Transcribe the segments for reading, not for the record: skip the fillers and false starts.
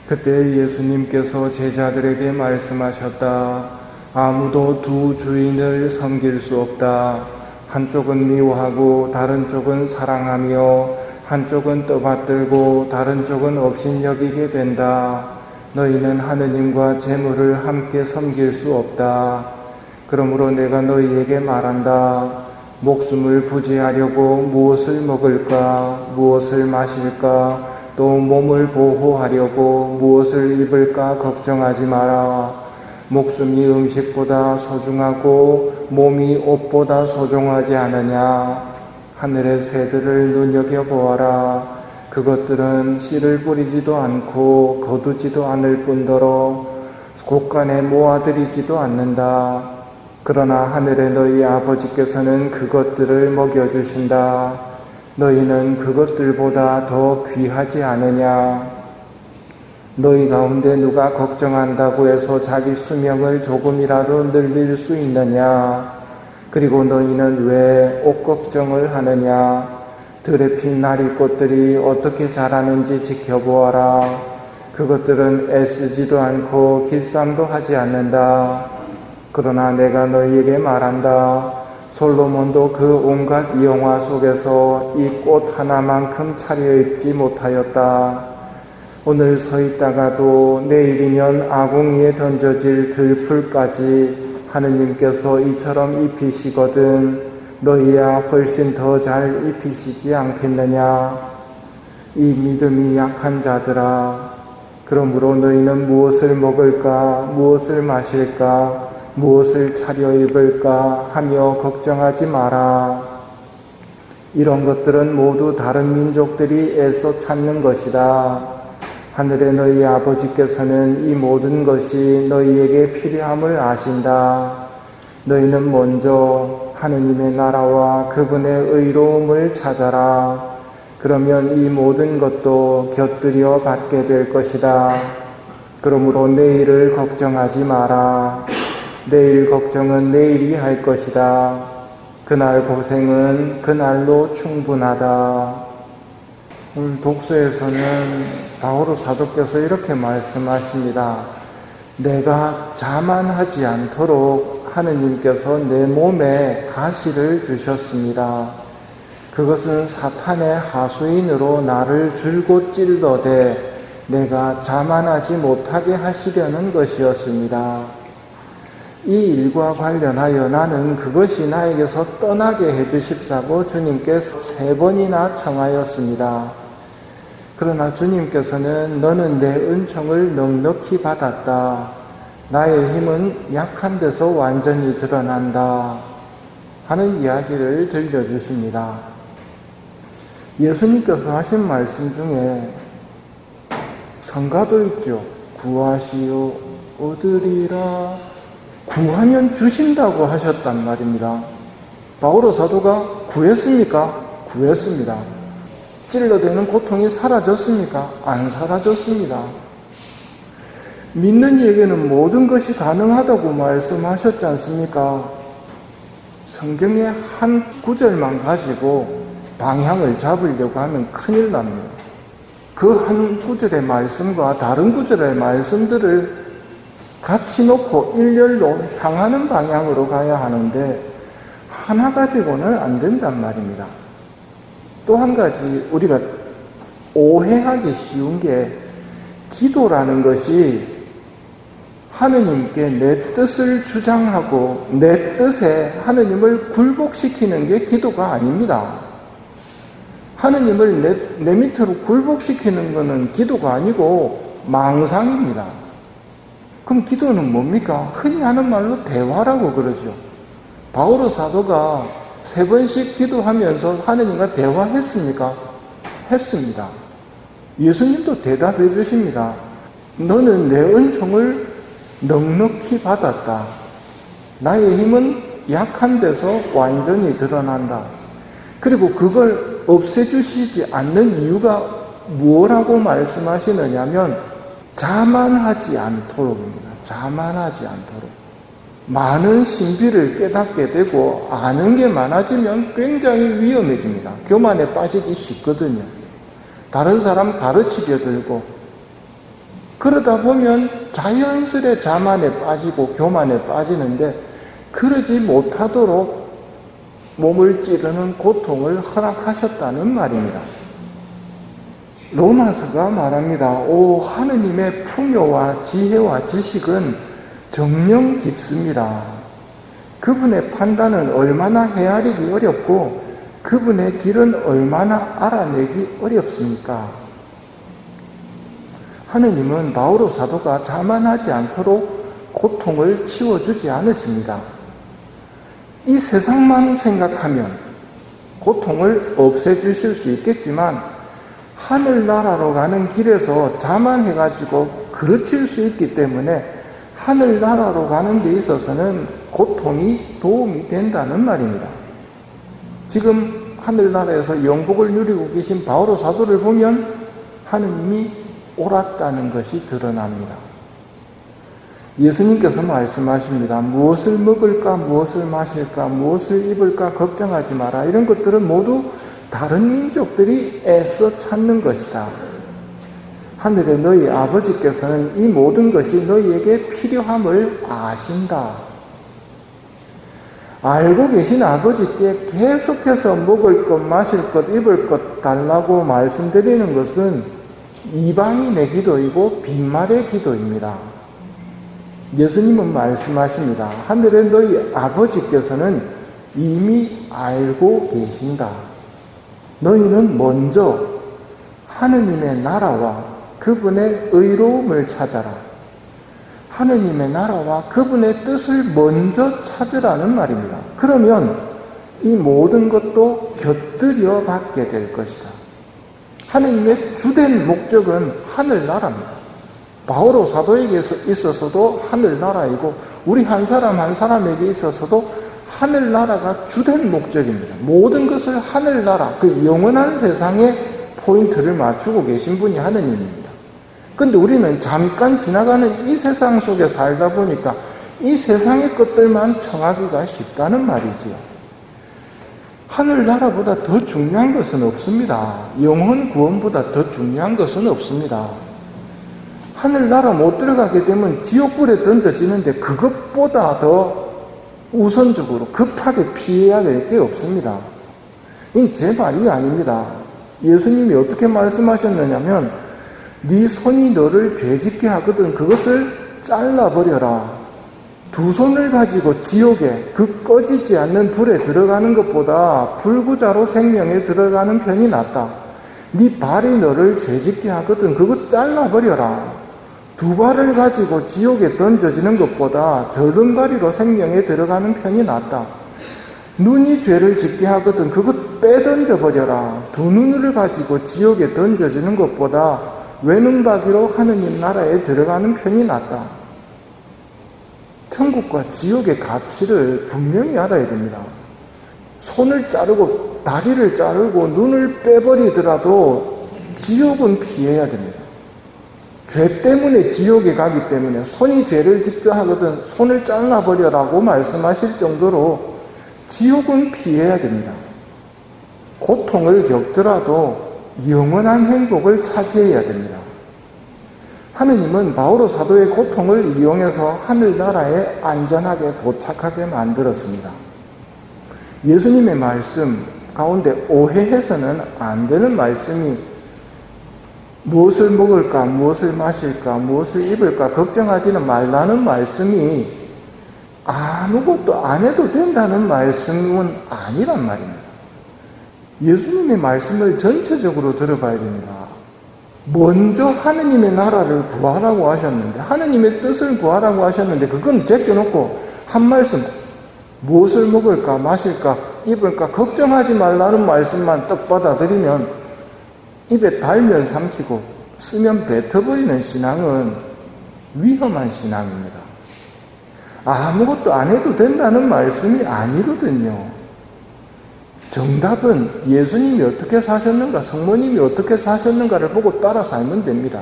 그때 예수님께서 제자들에게 말씀하셨다. 아무도 두 주인을 섬길 수 없다. 한쪽은 미워하고 다른 쪽은 사랑하며 한쪽은 떠받들고 다른 쪽은 업신여기게 된다. 너희는 하느님과 재물을 함께 섬길 수 없다. 그러므로 내가 너희에게 말한다. 목숨을 부지하려고 무엇을 먹을까, 무엇을 마실까, 또 몸을 보호하려고 무엇을 입을까 걱정하지 마라. 목숨이 음식보다 소중하고 몸이 옷보다 소중하지 않으냐. 하늘의 새들을 눈여겨보아라. 그것들은 씨를 뿌리지도 않고 거두지도 않을 뿐더러 곳간에 모아들이지도 않는다. 그러나 하늘의 너희 아버지께서는 그것들을 먹여주신다. 너희는 그것들보다 더 귀하지 않으냐? 너희 가운데 누가 걱정한다고 해서 자기 수명을 조금이라도 늘릴 수 있느냐? 그리고 너희는 왜 옷 걱정을 하느냐? 들에 핀 나리꽃들이 어떻게 자라는지 지켜보아라. 그것들은 애쓰지도 않고 길쌈도 하지 않는다. 그러나 내가 너희에게 말한다. 솔로몬도 그 온갖 영화 속에서 이 꽃 하나만큼 차려입지 못하였다. 오늘 서 있다가도 내일이면 아궁이에 던져질 들풀까지 하느님께서 이처럼 입히시거든 너희야 훨씬 더 잘 입히시지 않겠느냐. 이 믿음이 약한 자들아, 그러므로 너희는 무엇을 먹을까, 무엇을 마실까, 무엇을 차려입을까 하며 걱정하지 마라. 이런 것들은 모두 다른 민족들이 애써 찾는 것이다. 하늘의 너희 아버지께서는 이 모든 것이 너희에게 필요함을 아신다. 너희는 먼저 하느님의 나라와 그분의 의로움을 찾아라. 그러면 이 모든 것도 곁들여 받게 될 것이다. 그러므로 내일을 걱정하지 마라. 내일 걱정은 내일이 할 것이다. 그날 고생은 그날로 충분하다. 오늘 독서에서는 바오로 사도께서 이렇게 말씀하십니다. 내가 자만하지 않도록 하느님께서 내 몸에 가시를 주셨습니다. 그것은 사탄의 하수인으로 나를 줄곧 찔러대 내가 자만하지 못하게 하시려는 것이었습니다. 이 일과 관련하여 나는 그것이 나에게서 떠나게 해주십사고 주님께서 3번이나 청하였습니다. 그러나 주님께서는 너는 내 은총을 넉넉히 받았다. 나의 힘은 약한 데서 완전히 드러난다. 하는 이야기를 들려주십니다. 예수님께서 하신 말씀 중에 성가도 있죠. 구하시오 얻으리라. 구하면 주신다고 하셨단 말입니다. 바오로 사도가 구했습니까? 구했습니다. 찔러대는 고통이 사라졌습니까? 안 사라졌습니다. 믿는 이에게는 모든 것이 가능하다고 말씀하셨지 않습니까? 성경의 한 구절만 가지고 방향을 잡으려고 하면 큰일 납니다. 그 한 구절의 말씀과 다른 구절의 말씀들을 같이 놓고 일렬로 향하는 방향으로 가야 하는데 하나 가지고는 안 된단 말입니다. 또 한 가지 우리가 오해하기 쉬운 게 기도라는 것이 하느님께 내 뜻을 주장하고 내 뜻에 하느님을 굴복시키는 게 기도가 아닙니다. 하느님을 내 밑으로 굴복시키는 것은 기도가 아니고 망상입니다. 그럼 기도는 뭡니까? 흔히 하는 말로 대화라고 그러죠. 바오로 사도가 3번씩 기도하면서 하느님과 대화했습니까? 했습니다. 예수님도 대답해 주십니다. 너는 내 은총을 넉넉히 받았다. 나의 힘은 약한 데서 완전히 드러난다. 그리고 그걸 없애주시지 않는 이유가 뭐라고 말씀하시느냐면 자만하지 않도록입니다. 자만하지 않도록. 많은 신비를 깨닫게 되고 아는 게 많아지면 굉장히 위험해집니다. 교만에 빠지기 쉽거든요. 다른 사람 가르치게 들고 그러다 보면 자연스레 자만에 빠지고 교만에 빠지는데 그러지 못하도록 몸을 찌르는 고통을 허락하셨다는 말입니다. 로마서가 말합니다. 오, 하느님의 풍요와 지혜와 지식은 정녕 깊습니다. 그분의 판단은 얼마나 헤아리기 어렵고 그분의 길은 얼마나 알아내기 어렵습니까? 하느님은 바오로 사도가 자만하지 않도록 고통을 치워주지 않으십니다. 이 세상만 생각하면 고통을 없애주실 수 있겠지만 하늘나라로 가는 길에서 자만해가지고 그르칠 수 있기 때문에 하늘나라로 가는 데 있어서는 고통이 도움이 된다는 말입니다. 지금 하늘나라에서 영복을 누리고 계신 바오로 사도를 보면 하느님이 옳았다는 것이 드러납니다. 예수님께서 말씀하십니다. 무엇을 먹을까, 무엇을 마실까, 무엇을 입을까 걱정하지 마라. 이런 것들은 모두 다른 민족들이 애써 찾는 것이다. 하늘의 너희 아버지께서는 이 모든 것이 너희에게 필요함을 아신다. 알고 계신 아버지께 계속해서 먹을 것, 마실 것, 입을 것 달라고 말씀드리는 것은 이방인의 기도이고 빈말의 기도입니다. 예수님은 말씀하십니다. 하늘의 너희 아버지께서는 이미 알고 계신다. 너희는 먼저 하느님의 나라와 그분의 의로움을 찾아라. 하느님의 나라와 그분의 뜻을 먼저 찾으라는 말입니다. 그러면 이 모든 것도 곁들여 받게 될 것이다. 하느님의 주된 목적은 하늘나라입니다. 바오로 사도에게 있어서도 하늘나라이고 우리 한 사람 한 사람에게 있어서도 하늘나라가 주된 목적입니다. 모든 것을 하늘나라, 그 영원한 세상에 포인트를 맞추고 계신 분이 하느님입니다. 근데 우리는 잠깐 지나가는 이 세상 속에 살다 보니까 이 세상의 것들만 청하기가 쉽다는 말이지요. 하늘나라보다 더 중요한 것은 없습니다. 영혼 구원보다 더 중요한 것은 없습니다. 하늘나라 못 들어가게 되면 지옥불에 던져지는데 그것보다 더 우선적으로 급하게 피해야 될 게 없습니다. 이건 제 말이 아닙니다. 예수님이 어떻게 말씀하셨느냐면 네 손이 너를 죄짓게 하거든 그것을 잘라버려라. 두 손을 가지고 지옥에 그 꺼지지 않는 불에 들어가는 것보다 불구자로 생명에 들어가는 편이 낫다. 네 발이 너를 죄짓게 하거든 그것 잘라버려라. 두 발을 가지고 지옥에 던져지는 것보다 절름발이로 생명에 들어가는 편이 낫다. 눈이 죄를 짓게 하거든 그것 빼던져버려라. 두 눈을 가지고 지옥에 던져지는 것보다 외눈박이로 하느님 나라에 들어가는 편이 낫다. 천국과 지옥의 가치를 분명히 알아야 됩니다. 손을 자르고 다리를 자르고 눈을 빼버리더라도 지옥은 피해야 됩니다. 죄 때문에 지옥에 가기 때문에 손이 죄를 짓게 하거든 손을 잘라버려라고 말씀하실 정도로 지옥은 피해야 됩니다. 고통을 겪더라도 영원한 행복을 차지해야 됩니다. 하느님은 바오로 사도의 고통을 이용해서 하늘나라에 안전하게 도착하게 만들었습니다. 예수님의 말씀 가운데 오해해서는 안 되는 말씀이 무엇을 먹을까, 무엇을 마실까, 무엇을 입을까 걱정하지는 말라는 말씀이 아무것도 안 해도 된다는 말씀은 아니란 말입니다. 예수님의 말씀을 전체적으로 들어봐야 됩니다. 먼저 하느님의 나라를 구하라고 하셨는데 하느님의 뜻을 구하라고 하셨는데 그건 제껴놓고 한 말씀 무엇을 먹을까, 마실까, 입을까 걱정하지 말라는 말씀만 떡 받아들이면 입에 달면 삼키고 쓰면 뱉어버리는 신앙은 위험한 신앙입니다. 아무것도 안 해도 된다는 말씀이 아니거든요. 정답은 예수님이 어떻게 사셨는가, 성모님이 어떻게 사셨는가를 보고 따라 살면 됩니다.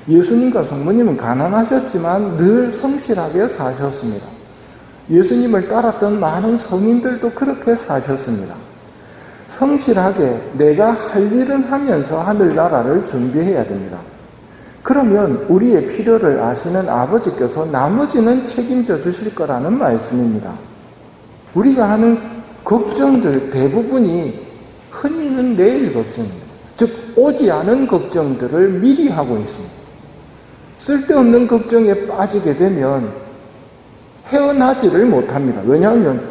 예수님과 성모님은 가난하셨지만 늘 성실하게 사셨습니다. 예수님을 따랐던 많은 성인들도 그렇게 사셨습니다. 성실하게 내가 할 일은 하면서 하늘나라를 준비해야 됩니다. 그러면 우리의 필요를 아시는 아버지께서 나머지는 책임져 주실 거라는 말씀입니다. 우리가 하는 걱정들 대부분이 흔히는 내일 걱정입니다. 즉 오지 않은 걱정들을 미리 하고 있습니다. 쓸데없는 걱정에 빠지게 되면 헤어나지를 못합니다. 왜냐하면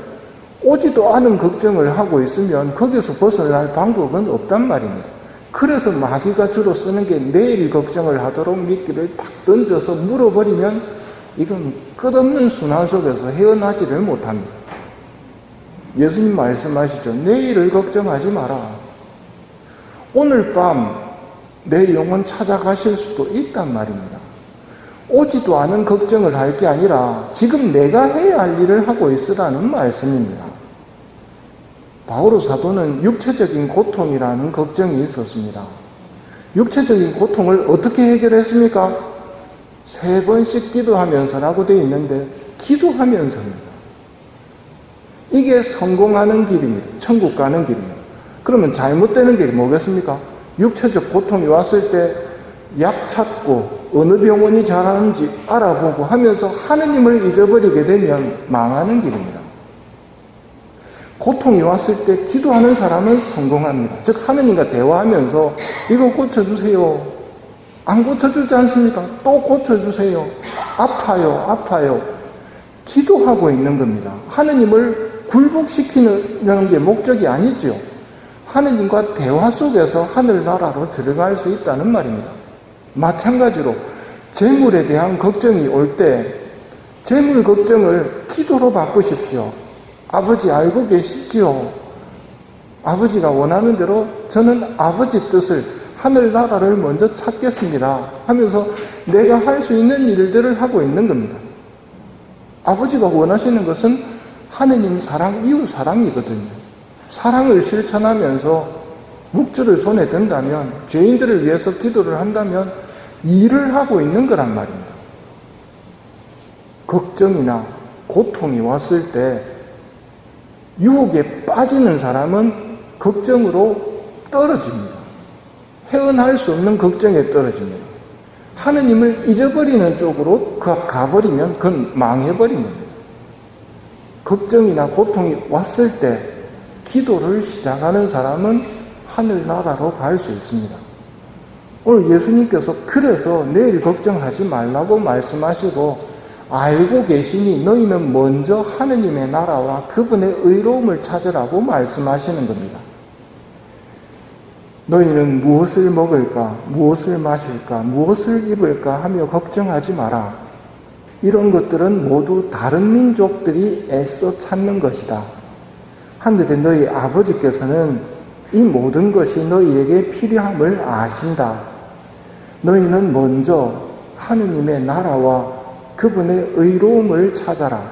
오지도 않은 걱정을 하고 있으면 거기서 벗어날 방법은 없단 말입니다. 그래서 마귀가 주로 쓰는 게 내일 걱정을 하도록 미끼를 탁 던져서 물어버리면 이건 끝없는 순환 속에서 헤어나지를 못합니다. 예수님 말씀하시죠. 내일을 걱정하지 마라. 오늘 밤 내 영혼 찾아가실 수도 있단 말입니다. 오지도 않은 걱정을 할 게 아니라 지금 내가 해야 할 일을 하고 있으라는 말씀입니다. 바오로 사도는 육체적인 고통이라는 걱정이 있었습니다. 육체적인 고통을 어떻게 해결했습니까? 3번씩 기도하면서라고 되어 있는데 기도하면서입니다. 이게 성공하는 길입니다. 천국 가는 길입니다. 그러면 잘못되는 길이 뭐겠습니까? 육체적 고통이 왔을 때 약 찾고 어느 병원이 잘하는지 알아보고 하면서 하느님을 잊어버리게 되면 망하는 길입니다. 고통이 왔을 때 기도하는 사람은 성공합니다. 즉 하느님과 대화하면서 이거 고쳐주세요. 안 고쳐주지 않습니까? 또 고쳐주세요. 아파요. 기도하고 있는 겁니다. 하느님을 굴복시키는 게 목적이 아니죠. 하느님과 대화 속에서 하늘나라로 들어갈 수 있다는 말입니다. 마찬가지로 재물에 대한 걱정이 올 때 재물 걱정을 기도로 바꾸십시오. 아버지 알고 계시지요? 아버지가 원하는 대로 저는 아버지 뜻을 하늘나라를 먼저 찾겠습니다 하면서 내가 할 수 있는 일들을 하고 있는 겁니다. 아버지가 원하시는 것은 하느님 사랑, 이웃 사랑이거든요. 사랑을 실천하면서 묵주를 손에 든다면, 죄인들을 위해서 기도를 한다면 일을 하고 있는 거란 말입니다. 걱정이나 고통이 왔을 때 유혹에 빠지는 사람은 걱정으로 떨어집니다. 헤어날 수 없는 걱정에 떨어집니다. 하느님을 잊어버리는 쪽으로 가버리면 그건 망해버린 겁니다. 걱정이나 고통이 왔을 때 기도를 시작하는 사람은 하늘나라로 갈 수 있습니다. 오늘 예수님께서 그래서 내일 걱정하지 말라고 말씀하시고 알고 계시니 너희는 먼저 하느님의 나라와 그분의 의로움을 찾으라고 말씀하시는 겁니다. 너희는 무엇을 먹을까, 무엇을 마실까, 무엇을 입을까 하며 걱정하지 마라. 이런 것들은 모두 다른 민족들이 애써 찾는 것이다. 하늘의 너희 아버지께서는 이 모든 것이 너희에게 필요함을 아신다. 너희는 먼저 하느님의 나라와 그분의 의로움을 찾아라.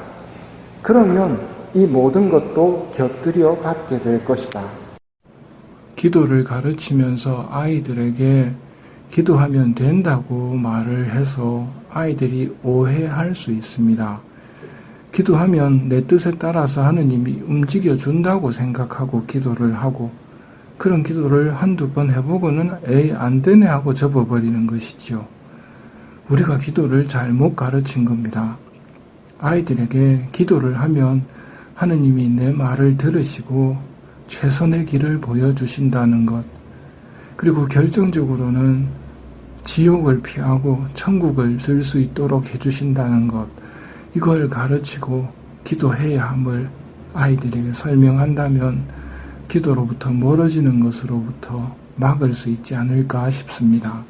그러면 이 모든 것도 곁들여 받게 될 것이다. 기도를 가르치면서 아이들에게 기도하면 된다고 말을 해서 아이들이 오해할 수 있습니다. 기도하면 내 뜻에 따라서 하느님이 움직여준다고 생각하고 기도를 하고 그런 기도를 한두 번 해보고는 에이 안 되네 하고 접어버리는 것이지요. 우리가 기도를 잘못 가르친 겁니다. 아이들에게 기도를 하면 하느님이 내 말을 들으시고 최선의 길을 보여주신다는 것, 그리고 결정적으로는 지옥을 피하고 천국을 쓸 수 있도록 해주신다는 것, 이걸 가르치고 기도해야 함을 아이들에게 설명한다면 기도로부터 멀어지는 것으로부터 막을 수 있지 않을까 싶습니다.